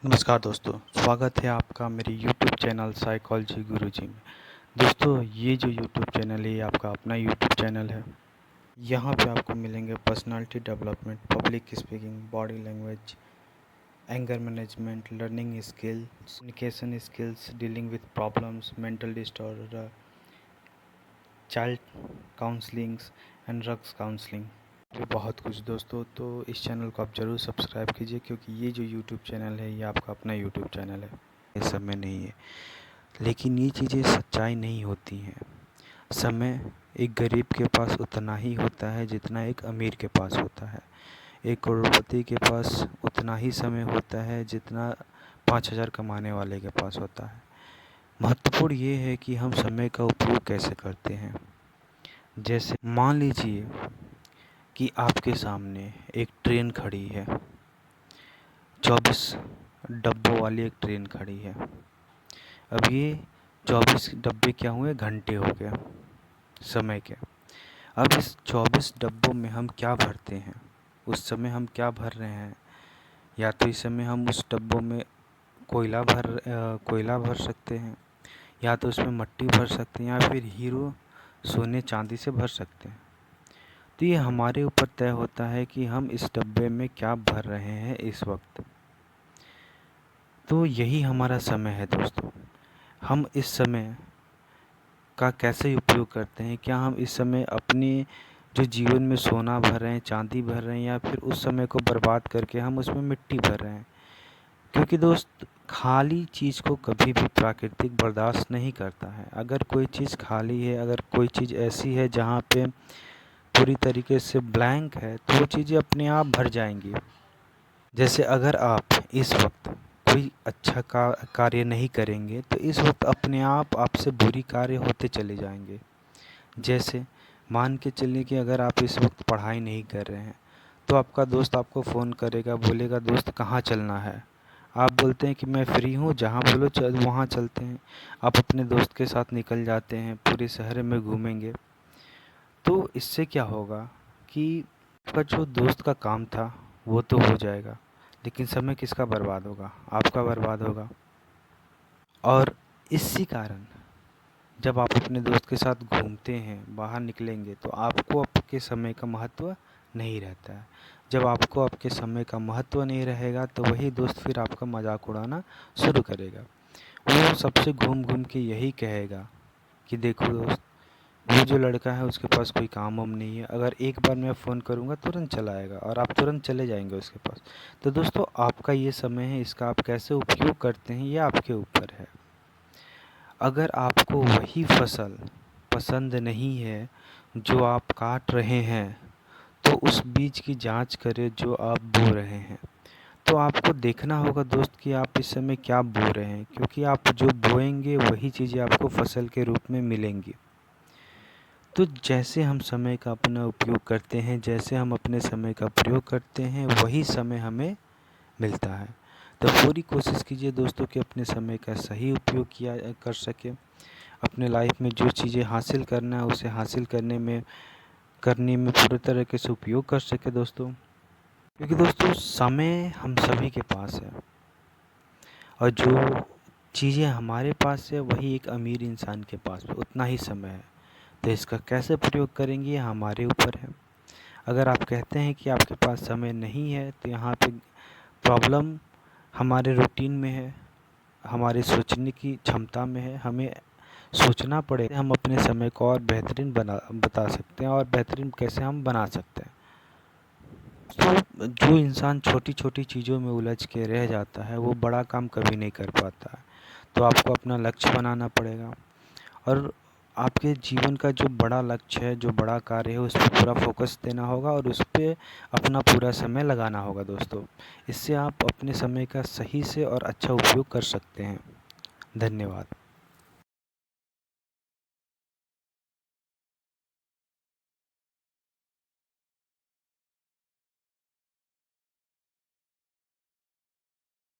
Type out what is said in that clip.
नमस्कार दोस्तों, स्वागत है आपका मेरे YouTube चैनल साइकोलॉजी गुरुजी में। दोस्तों, ये जो YouTube चैनल है ये आपका अपना YouTube चैनल है। यहाँ पे आपको मिलेंगे personality development, public speaking, body language, anger management, learning skills, communication skills, dealing with problems, mental disorder, child counsellings and drugs counselling. ये बहुत कुछ दोस्तों। तो इस चैनल को आप ज़रूर सब्सक्राइब कीजिए, क्योंकि ये जो YouTube चैनल है ये आपका अपना YouTube चैनल है। ये समय नहीं है, लेकिन ये चीज़ें सच्चाई नहीं होती हैं। समय एक गरीब के पास उतना ही होता है जितना एक अमीर के पास होता है। एक करोड़पति के पास उतना ही समय होता है जितना 5,000 कमाने वाले के पास होता है। महत्वपूर्ण ये है कि हम समय का उपयोग कैसे करते हैं। जैसे मान लीजिए कि आपके सामने एक ट्रेन खड़ी है, 24 डब्बों वाली एक ट्रेन खड़ी है। अब ये 24 डब्बे क्या हुए, घंटे हो गए समय के। अब इस 24 डब्बों में हम क्या भरते हैं, उस समय हम क्या भर रहे हैं। या तो इस समय हम उस डब्बों में कोयला भर सकते हैं, या तो उसमें मिट्टी भर सकते हैं, या फिर हीरो सोने चांदी से भर सकते हैं। तो ये हमारे ऊपर तय होता है कि हम इस डब्बे में क्या भर रहे हैं इस वक्त। तो यही हमारा समय है दोस्तों। हम इस समय का कैसे उपयोग करते हैं। क्या हम इस समय अपने जो जीवन में सोना भर रहे हैं, चांदी भर रहे हैं, या फिर उस समय को बर्बाद करके हम उसमें मिट्टी भर रहे हैं। क्योंकि दोस्त, खाली चीज़ को कभी भी प्राकृतिक बर्दाश्त नहीं करता है। अगर कोई चीज़ खाली है, अगर कोई चीज़ ऐसी है जहाँ पे पूरी तरीके से ब्लैंक है, तो वो चीज़ें अपने आप भर जाएंगी। जैसे अगर आप इस वक्त कोई अच्छा कार्य नहीं करेंगे तो इस वक्त अपने आप आपसे बुरी कार्य होते चले जाएंगे। जैसे मान के चलिए कि अगर आप इस वक्त पढ़ाई नहीं कर रहे हैं, तो आपका दोस्त आपको फ़ोन करेगा, बोलेगा दोस्त कहाँ चलना है। आप बोलते हैं कि मैं फ्री हूँ, जहाँ बोलो चल वहाँ चलते हैं। आप अपने दोस्त के साथ निकल जाते हैं, पूरे शहर में घूमेंगे। तो इससे क्या होगा कि आपका जो दोस्त का काम था वो तो हो जाएगा, लेकिन समय किसका बर्बाद होगा, आपका बर्बाद होगा। और इसी कारण जब आप अपने दोस्त के साथ घूमते हैं, बाहर निकलेंगे, तो आपको आपके समय का महत्व नहीं रहता है। जब आपको आपके समय का महत्व नहीं रहेगा तो वही दोस्त फिर आपका मजाक उड़ाना शुरू करेगा। वो सबसे घूम घूम के यही कहेगा कि देखो दोस्त, वो जो लड़का है उसके पास कोई काम वाम नहीं है, अगर एक बार मैं फ़ोन करूँगा तुरंत चला आएगा, और आप तुरंत चले जाएंगे उसके पास। तो दोस्तों, आपका ये समय है, इसका आप कैसे उपयोग करते हैं ये आपके ऊपर है। अगर आपको वही फसल पसंद नहीं है जो आप काट रहे हैं, तो उस बीज की जांच करें जो आप बो रहे हैं। तो आपको देखना होगा दोस्त कि आप इस समय क्या बो रहे हैं, क्योंकि आप जो बोएंगे वही चीज़ें आपको फसल के रूप में मिलेंगी। तो जैसे हम समय का अपना उपयोग करते हैं, जैसे हम अपने समय का प्रयोग करते हैं, वही समय हमें मिलता है। तो पूरी कोशिश कीजिए दोस्तों कि अपने समय का सही उपयोग किया कर सके। अपने लाइफ में जो चीज़ें हासिल करना है उसे हासिल करने में पूरे तरीके से उपयोग कर सके दोस्तों। क्योंकि दोस्तों, समय हम सभी के पास है, और जो चीज़ें हमारे पास है वही एक अमीर इंसान के पास भी उतना ही समय है। तो इसका कैसे प्रयोग करेंगे ये हमारे ऊपर है। अगर आप कहते हैं कि आपके पास समय नहीं है, तो यहाँ पे प्रॉब्लम हमारे रूटीन में है, हमारे सोचने की क्षमता में है। हमें सोचना पड़ेगा, हम अपने समय को और बेहतरीन बता सकते हैं, और बेहतरीन कैसे हम बना सकते हैं। तो जो इंसान छोटी छोटी चीज़ों में उलझ के रह जाता है वो बड़ा काम कभी नहीं कर पाता है। तो आपको अपना लक्ष्य बनाना पड़ेगा, और आपके जीवन का जो बड़ा लक्ष्य है, जो बड़ा कार्य है, उस पर पूरा फोकस देना होगा, और उस पर अपना पूरा समय लगाना होगा दोस्तों। इससे आप अपने समय का सही से और अच्छा उपयोग कर सकते हैं। धन्यवाद।